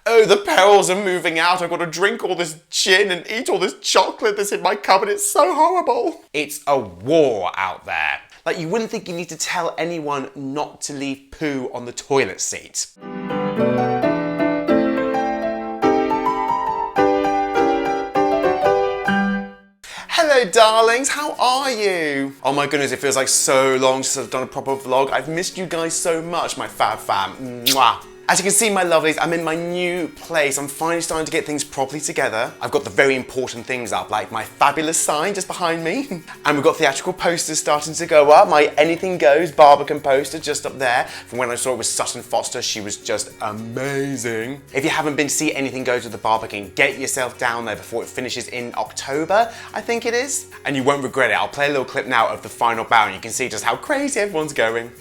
Oh, the perils of moving out. I've got to drink all this gin and eat all this chocolate that's in my cupboard. It's so horrible. It's a war out there. Like, you wouldn't think you need to tell anyone not to leave poo on the toilet seat. Hello darlings, how are you? Oh my goodness, it feels like so long since I've done a proper vlog. I've missed you guys so much, my fab fam. Mwah. As you can see, my lovelies, I'm in my new place. I'm finally starting to get things properly together. I've got the very important things up, like my fabulous sign just behind me. And we've got theatrical posters starting to go up. My Anything Goes Barbican poster just up there. From when I saw it with Sutton Foster, she was just amazing. If you haven't been to see Anything Goes with the Barbican, get yourself down there before it finishes in October, I think it is. And you won't regret it. I'll play a little clip now of the final bow and you can see just how crazy everyone's going.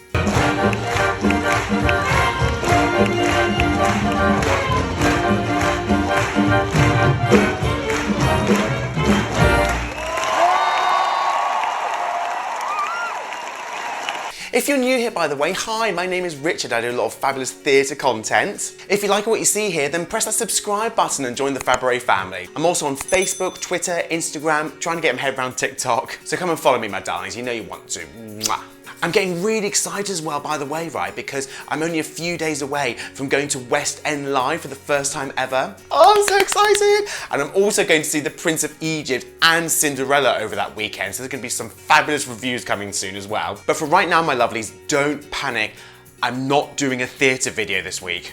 If you're new here, by the way, hi, my name is Richard. I do a lot of fabulous theatre content. If you like what you see here, then press that subscribe button and join the Fabaret family. I'm also on Facebook, Twitter, Instagram, trying to get my head around TikTok. So come and follow me, my darlings. You know you want to. Mwah. I'm getting really excited as well, by the way, right? Because I'm only a few days away from going to West End Live for the first time ever. Oh, I'm so excited! And I'm also going to see The Prince of Egypt and Cinderella over that weekend, so there's going to be some fabulous reviews coming soon as well. But for right now, my lovelies, don't panic. I'm not doing a theatre video this week.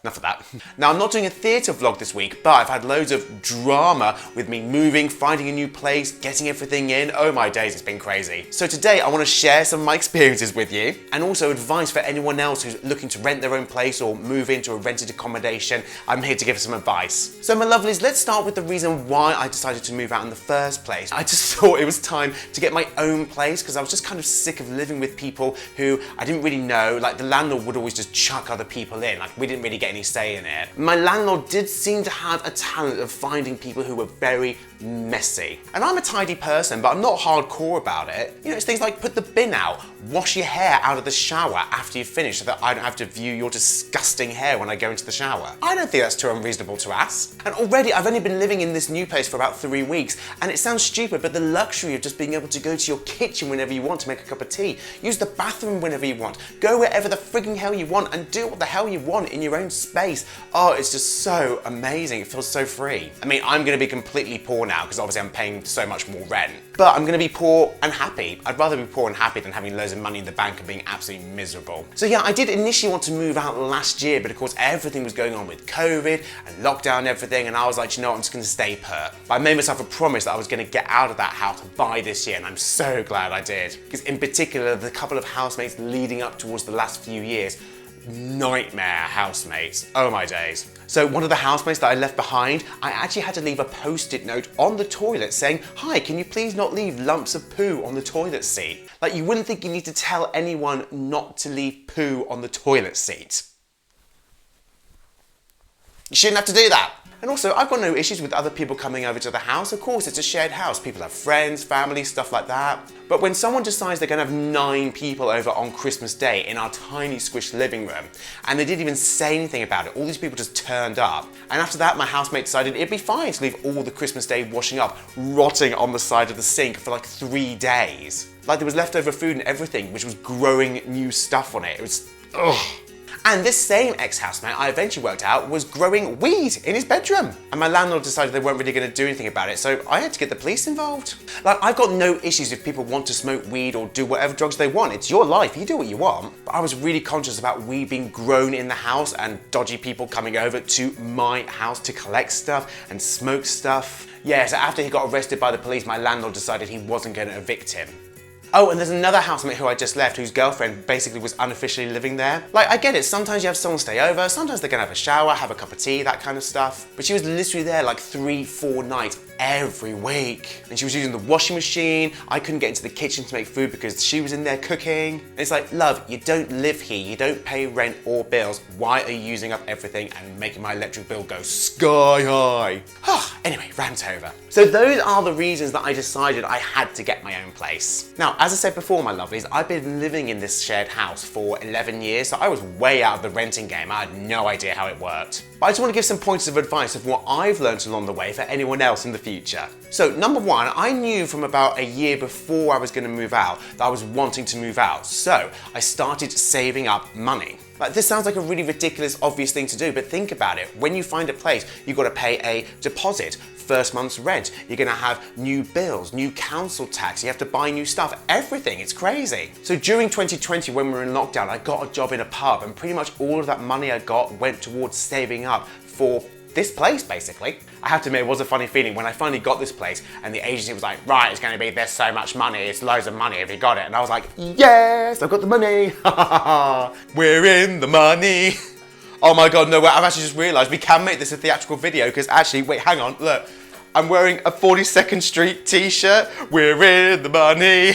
Enough of that. Now, I'm not doing a theatre vlog this week, but I've had loads of drama with me moving, finding a new place, getting everything in. Oh my days, it's been crazy. So today I want to share some of my experiences with you and also advice for anyone else who's looking to rent their own place or move into a rented accommodation. I'm here to give some advice. So my lovelies, let's start with the reason why I decided to move out in the first place. I just thought it was time to get my own place because I was just kind of sick of living with people who I didn't really know. Like, the landlord would always just chuck other people in. Like, we didn't really get any say in it. My landlord did seem to have a talent of finding people who were very messy. And I'm a tidy person, but I'm not hardcore about it. You know, it's things like put the bin out, wash your hair out of the shower after you finish so that I don't have to view your disgusting hair when I go into the shower. I don't think that's too unreasonable to ask. And already I've only been living in this new place for about 3 weeks, and it sounds stupid, but the luxury of just being able to go to your kitchen whenever you want to make a cup of tea, use the bathroom whenever you want, go wherever the frigging hell you want and do what the hell you want in your own space. Oh, it's just so amazing. It feels so free. I mean, I'm gonna be completely poor now because obviously I'm paying so much more rent, but I'm gonna be poor and happy. I'd rather be poor and happy than having loads of money in the bank and being absolutely miserable. So yeah, I did initially want to move out last year, but of course everything was going on with COVID and lockdown and everything, and I was like, you know what, I'm just gonna stay put. But I made myself a promise that I was gonna get out of that house by this year, and I'm so glad I did. Because in particular, the couple of housemates leading up towards the last few years, nightmare housemates. Oh my days. So one of the housemates that I left behind, I actually had to leave a post-it note on the toilet saying, "Hi, can you please not leave lumps of poo on the toilet seat?" Like, you wouldn't think you need to tell anyone not to leave poo on the toilet seat. You shouldn't have to do that. And also, I've got no issues with other people coming over to the house. Of course, it's a shared house. People have friends, family, stuff like that. But when someone decides they're gonna have 9 people over on Christmas Day in our tiny squished living room, and they didn't even say anything about it, all these people just turned up. And after that, my housemate decided it'd be fine to leave all the Christmas Day washing up, rotting on the side of the sink for like 3 days. Like, there was leftover food and everything, which was growing new stuff on it. It was, ugh. And this same ex-housemate, I eventually worked out, was growing weed in his bedroom. And my landlord decided they weren't really going to do anything about it, so I had to get the police involved. Like, I've got no issues if people want to smoke weed or do whatever drugs they want. It's your life, you do what you want. But I was really conscious about weed being grown in the house and dodgy people coming over to my house to collect stuff and smoke stuff. Yeah, so after he got arrested by the police, my landlord decided he wasn't going to evict him. Oh, and there's another housemate who I just left whose girlfriend basically was unofficially living there. Like, I get it, sometimes you have someone stay over, sometimes they're gonna have a shower, have a cup of tea, that kind of stuff. But she was literally there like 3-4 nights every week. And she was using the washing machine. I couldn't get into the kitchen to make food because she was in there cooking. And it's like, love, you don't live here. You don't pay rent or bills. Why are you using up everything and making my electric bill go sky high? Anyway, rant over. So those are the reasons that I decided I had to get my own place. Now, as I said before, my lovelies, I've been living in this shared house for 11 years, so I was way out of the renting game. I had no idea how it worked. But I just want to give some points of advice of what I've learned along the way for anyone else in the future. So number one, I knew from about a year before I was going to move out that I was wanting to move out. So I started saving up money. Like, this sounds like a really ridiculous, obvious thing to do, but think about it. When you find a place, you've got to pay a deposit, first month's rent. You're going to have new bills, new council tax. You have to buy new stuff, everything. It's crazy. So during 2020, when we were in lockdown, I got a job in a pub, and pretty much all of that money I got went towards saving up for this place, basically. I have to admit, it was a funny feeling when I finally got this place and the agency was like, right, it's going to be this so much money, it's loads of money, have you got it? And I was like, yes, I've got the money. We're in the money. Oh my God, no, I've actually just realized we can make this a theatrical video because actually, wait, hang on, look. I'm wearing a 42nd Street t-shirt. We're in the money.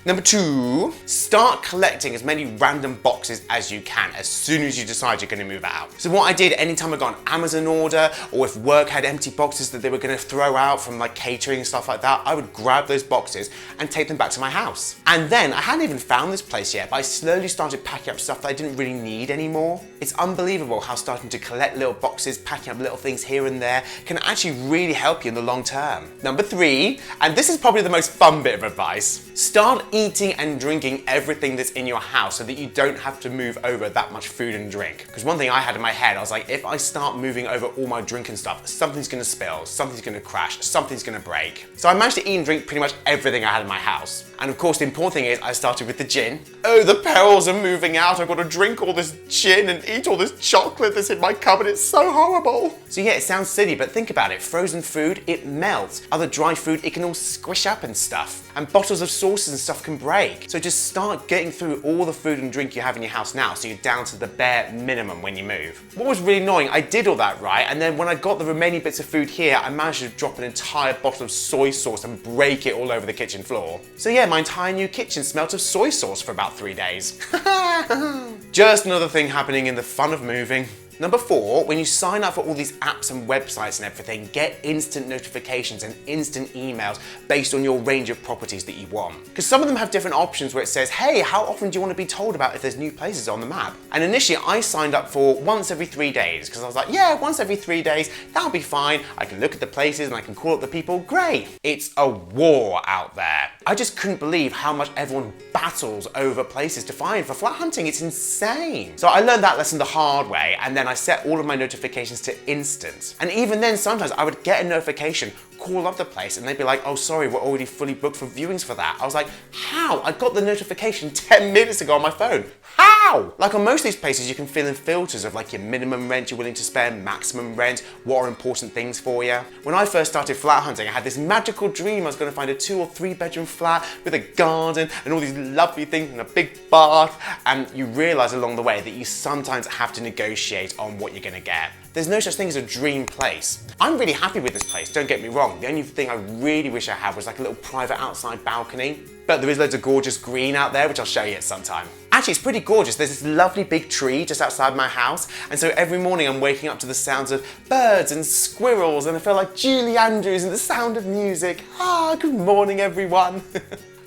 Number two, start collecting as many random boxes as you can as soon as you decide you're going to move out. So what I did anytime I got an Amazon order, or if work had empty boxes that they were going to throw out from like catering and stuff like that, I would grab those boxes and take them back to my house. And then I hadn't even found this place yet, but I slowly started packing up stuff that I didn't really need anymore. It's unbelievable how starting to collect little boxes, packing up little things here and there can actually really help you in the long term. Number three, and this is probably the most fun bit of advice, start eating and drinking everything that's in your house so that you don't have to move over that much food and drink. Because one thing I had in my head, I was like, if I start moving over all my drinking stuff, something's gonna spill, something's gonna crash, something's gonna break. So I managed to eat and drink pretty much everything I had in my house. And of course, the important thing is I started with the gin. Oh, the perils of moving out. I've got to drink all this gin and eat all this chocolate that's in my cupboard. It's so horrible. So yeah, it sounds silly, but think about it. Frozen food, it melts. Other dry food, it can all squish up and stuff. And bottles of sauces and stuff can break. So just start getting through all the food and drink you have in your house now so you're down to the bare minimum when you move. What was really annoying, I did all that right, and then when I got the remaining bits of food here, I managed to drop an entire bottle of soy sauce and break it all over the kitchen floor. So yeah, my entire new kitchen smelt of soy sauce for about 3 days. Just another thing happening in the fun of moving. Number four, when you sign up for all these apps and websites and everything, get instant notifications and instant emails based on your range of properties that you want. Because some of them have different options where it says, hey, how often do you want to be told about if there's new places on the map? And initially I signed up for once every 3 days because I was like, yeah, once every 3 days, that'll be fine. I can look at the places and I can call up the people. Great. It's a war out there. I just couldn't believe how much everyone battles over places to find for flat hunting. It's insane. So I learned that lesson the hard way, and then I set all of my notifications to instant. And even then, sometimes I would get a notification, call up the place, and they'd be like, oh, sorry, we're already fully booked for viewings for that. I was like, how? I got the notification 10 minutes ago on my phone. How? Like on most of these places, you can fill in filters of like your minimum rent you're willing to spend, maximum rent, what are important things for you. When I first started flat hunting, I had this magical dream I was going to find a 2 or 3 bedroom flat with a garden and all these lovely things and a big bath. And you realize along the way that you sometimes have to negotiate on what you're going to get. There's no such thing as a dream place. I'm really happy with this place, don't get me wrong. The only thing I really wish I had was like a little private outside balcony. But there is loads of gorgeous green out there, which I'll show you at some time. Actually, it's pretty gorgeous. There's this lovely big tree just outside my house. And so every morning I'm waking up to the sounds of birds and squirrels, and I feel like Julie Andrews and the sound of music. Ah, good morning, everyone.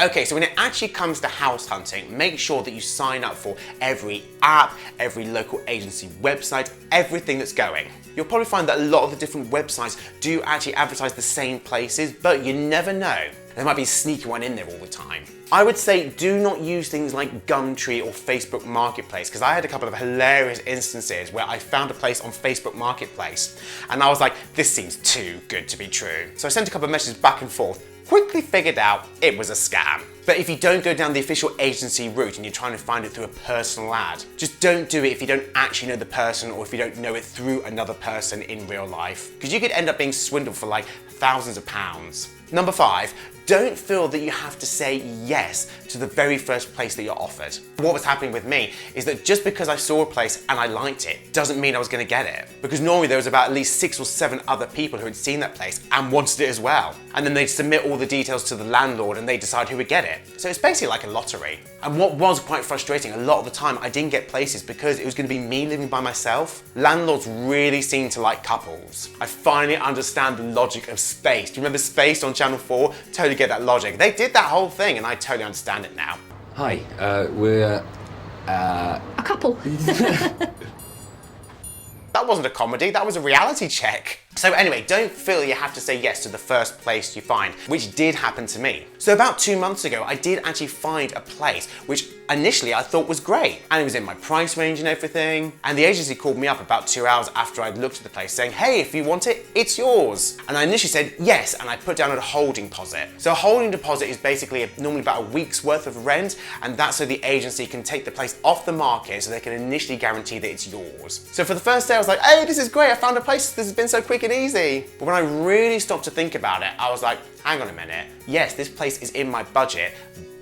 Okay, so when it actually comes to house hunting, make sure that you sign up for every app, every local agency website, everything that's going. You'll probably find that a lot of the different websites do actually advertise the same places, but you never know. There might be a sneaky one in there all the time. I would say do not use things like Gumtree or Facebook Marketplace, because I had a couple of hilarious instances where I found a place on Facebook Marketplace and I was like, this seems too good to be true. So I sent a couple of messages back and forth, quickly figured out it was a scam. But if you don't go down the official agency route and you're trying to find it through a personal ad, just don't do it if you don't actually know the person or if you don't know it through another person in real life. Because you could end up being swindled for like thousands of pounds. Number 5, don't feel that you have to say yes to the very first place that you're offered. What was happening with me is that just because I saw a place and I liked it doesn't mean I was going to get it. Because normally there was about at least 6 or 7 other people who had seen that place and wanted it as well. And then they'd submit all the details to the landlord and they'd decide who would get it. So it's basically like a lottery. And what was quite frustrating, a lot of the time I didn't get places because it was going to be me living by myself. Landlords really seem to like couples. I finally understand the logic of Space. Do you remember Space on Channel 4? Totally get that logic. They did that whole thing and I totally understand it now. Hi, we're A couple. That wasn't a comedy, that was a reality check. So anyway, don't feel you have to say yes to the first place you find, which did happen to me. So about 2 months ago, I did actually find a place which initially I thought was great. And it was in my price range and everything. And the agency called me up about 2 hours after I'd looked at the place saying, hey, if you want it, it's yours. And I initially said yes, and I put down a holding deposit. So a holding deposit is basically normally about a week's worth of rent, and that's so the agency can take the place off the market so they can initially guarantee that it's yours. So for the first day I was like, hey, this is great, I found a place, this has been so quick and easy. But when I really stopped to think about it, I was like, hang on a minute. Yes, this place is in my budget,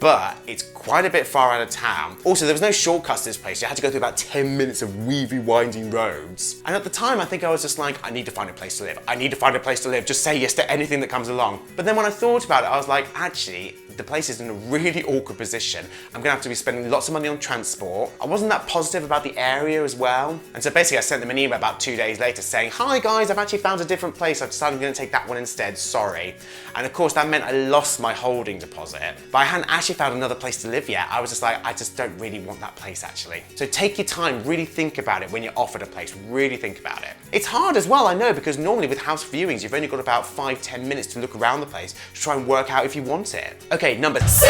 but it's quite a bit far out of town. Also, there was no shortcuts to this place. You had to go through about 10 minutes of weavy, winding roads. And at the time, I think I was just like, I need to find a place to live. I need to find a place to live. Just say yes to anything that comes along. But then when I thought about it, I was like, actually, the place is in a really awkward position. I'm gonna have to be spending lots of money on transport. I wasn't that positive about the area as well. And so basically I sent them an email about 2 days later saying, hi guys, I've actually found a different place. I've decided I'm gonna take that one instead, sorry. And of course that meant I lost my holding deposit. But I hadn't actually found another place to live yet. I was just like, I just don't really want that place actually. So take your time, really think about it when you're offered a place, really think about it. It's hard as well, I know, because normally with house viewings, you've only got about 5-10 minutes to look around the place to try and work out if you want it. Okay, number 6.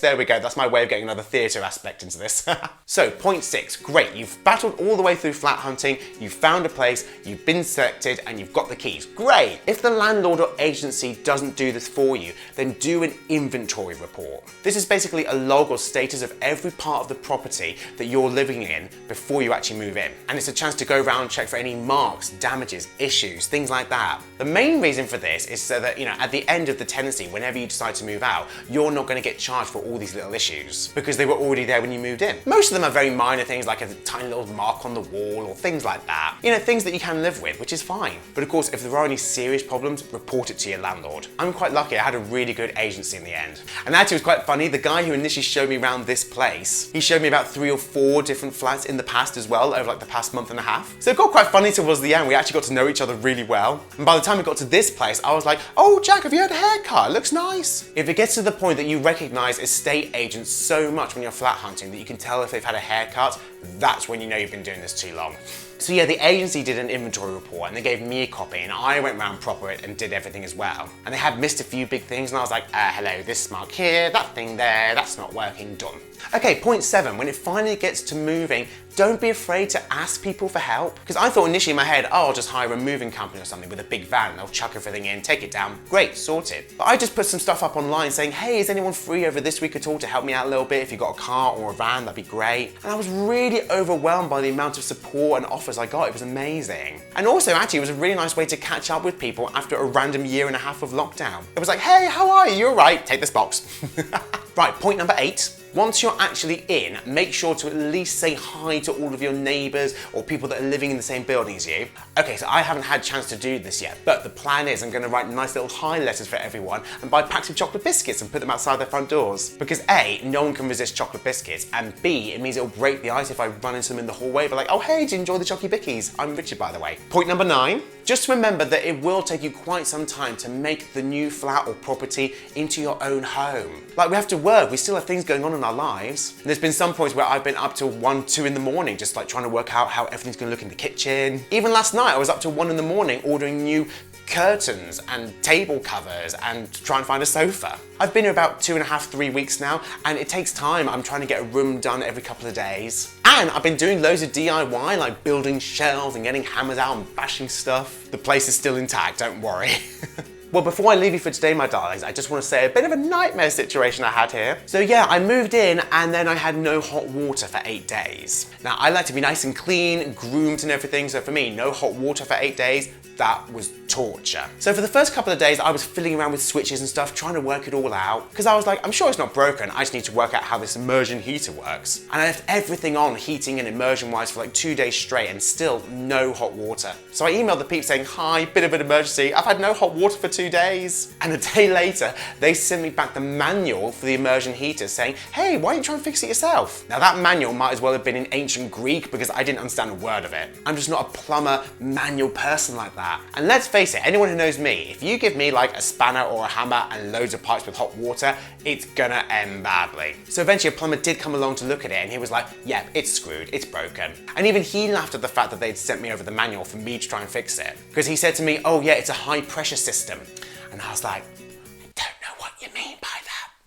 There we go, that's my way of getting another theatre aspect into this. So, point 6, great, you've battled all the way through flat hunting, you've found a place, you've been selected, and you've got the keys. Great! If the landlord or agency doesn't do this for you, then do an inventory report. This is basically a log or status of every part of the property that you're living in before you actually move in. And it's a chance to go around and check for any marks, damages, issues, things like that. The main reason for this is so that, at the end of the tenancy, whenever you decide to move out, you're not going to get charged for all these little issues because they were already there when you moved in. Most of them are very minor things like a tiny little mark on the wall or things like that. Things that you can live with, which is fine. But of course, if there are any serious problems, report it to your landlord. I'm quite lucky, I had a really good agency in the end. And actually it was quite funny, the guy who initially showed me around this place, he showed me about 3 or 4 different flats in the past as well, over like the past month and a half. So it got quite funny towards the end, we actually got to know each other really well. And by the time we got to this place, I was like, oh Jack, have you had a haircut? It looks nice. If it gets to the point that you recognize estate agents so much when you're flat hunting that you can tell if they've had a haircut, that's when you know you've been doing this too long. So yeah, the agency did an inventory report and they gave me a copy and I went round proper it and did everything as well. And they had missed a few big things and I was like, hello, this mark here, that thing there, that's not working, done. Okay, point 7, when it finally gets to moving, don't be afraid to ask people for help. Because I thought initially in my head, oh, I'll just hire a moving company or something with a big van and they'll chuck everything in, take it down, great, sorted. But I just put some stuff up online saying, hey, is anyone free over this week at all to help me out a little bit? If you've got a car or a van, that'd be great. And I was really overwhelmed by the amount of support and offers I got. It was amazing. And also, actually, it was a really nice way to catch up with people after a random 1.5 years of lockdown. It was like, hey, how are you? You're right, take this box. Right, point number 8. Once you're actually in, make sure to at least say hi to all of your neighbours or people that are living in the same building as you. Okay, so I haven't had a chance to do this yet, but the plan is I'm going to write nice little hi letters for everyone and buy packs of chocolate biscuits and put them outside their front doors. Because A, no one can resist chocolate biscuits, and B, it means it'll break the ice if I run into them in the hallway, but like, oh hey, did you enjoy the chocolate bickies? I'm Richard, by the way. Point number 9. Just remember that it will take you quite some time to make the new flat or property into your own home. Like, we have to work, we still have things going on in our lives. And there's been some points where I've been up till 1, 2 in the morning, just like trying to work out how everything's gonna look in the kitchen. Even last night, I was up till 1 in the morning ordering new curtains and table covers and trying to find a sofa. I've been here about 2.5, 3 weeks now, and it takes time. I'm trying to get a room done every couple of days. And I've been doing loads of DIY, like building shelves and getting hammers out and bashing stuff. The place is still intact, don't worry. Well, before I leave you for today, my darlings, I just want to say a bit of a nightmare situation I had here. So yeah, I moved in and then I had no hot water for 8 days. Now, I like to be nice and clean, groomed and everything, so for me, no hot water for 8 days, that was torture. So for the first couple of days, I was fiddling around with switches and stuff, trying to work it all out, because I was like, I'm sure it's not broken, I just need to work out how this immersion heater works. And I left everything on, heating and immersion-wise, for like 2 days straight, and still no hot water. So I emailed the peeps saying, hi, bit of an emergency, I've had no hot water for 2 days. And a day later, they sent me back the manual for the immersion heater saying, hey, why don't you try and fix it yourself? Now that manual might as well have been in ancient Greek because I didn't understand a word of it. I'm just not a plumber, manual person like that. And let's face it, anyone who knows me, if you give me like a spanner or a hammer and loads of pipes with hot water, it's gonna end badly. So eventually a plumber did come along to look at it and he was like, yeah, it's screwed, it's broken. And even he laughed at the fact that they'd sent me over the manual for me to try and fix it. Because he said to me, oh yeah, it's a high pressure system. And I was like, I don't know what you mean by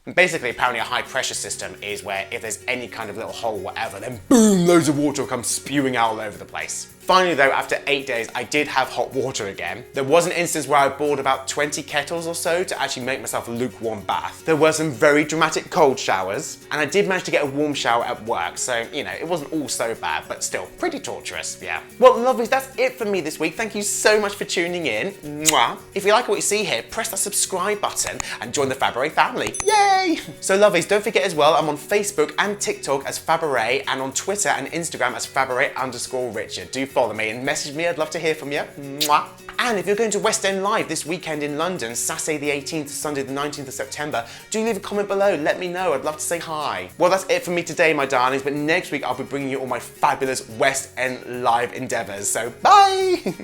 that. Basically, apparently a high pressure system is where if there's any kind of little hole, whatever, then boom, loads of water will come spewing out all over the place. Finally though, after 8 days, I did have hot water again. There was an instance where I boiled about 20 kettles or so to actually make myself a lukewarm bath. There were some very dramatic cold showers, and I did manage to get a warm shower at work, so, you know, it wasn't all so bad, but still pretty torturous, yeah. Well, lovelies, that's it for me this week. Thank you so much for tuning in. Mwah. If you like what you see here, press that subscribe button and join the Fabaret family. Yay! So lovelies, don't forget as well, I'm on Facebook and TikTok as Fabaret, and on Twitter and Instagram as Fabaret_Richard. Do follow me and message me, I'd love to hear from you. Mwah. And if you're going to West End Live this weekend in London, Saturday the 18th to Sunday the 19th of September, do leave a comment below, let me know, I'd love to say hi. Well, that's it for me today, my darlings, but next week I'll be bringing you all my fabulous West End Live endeavours, so bye!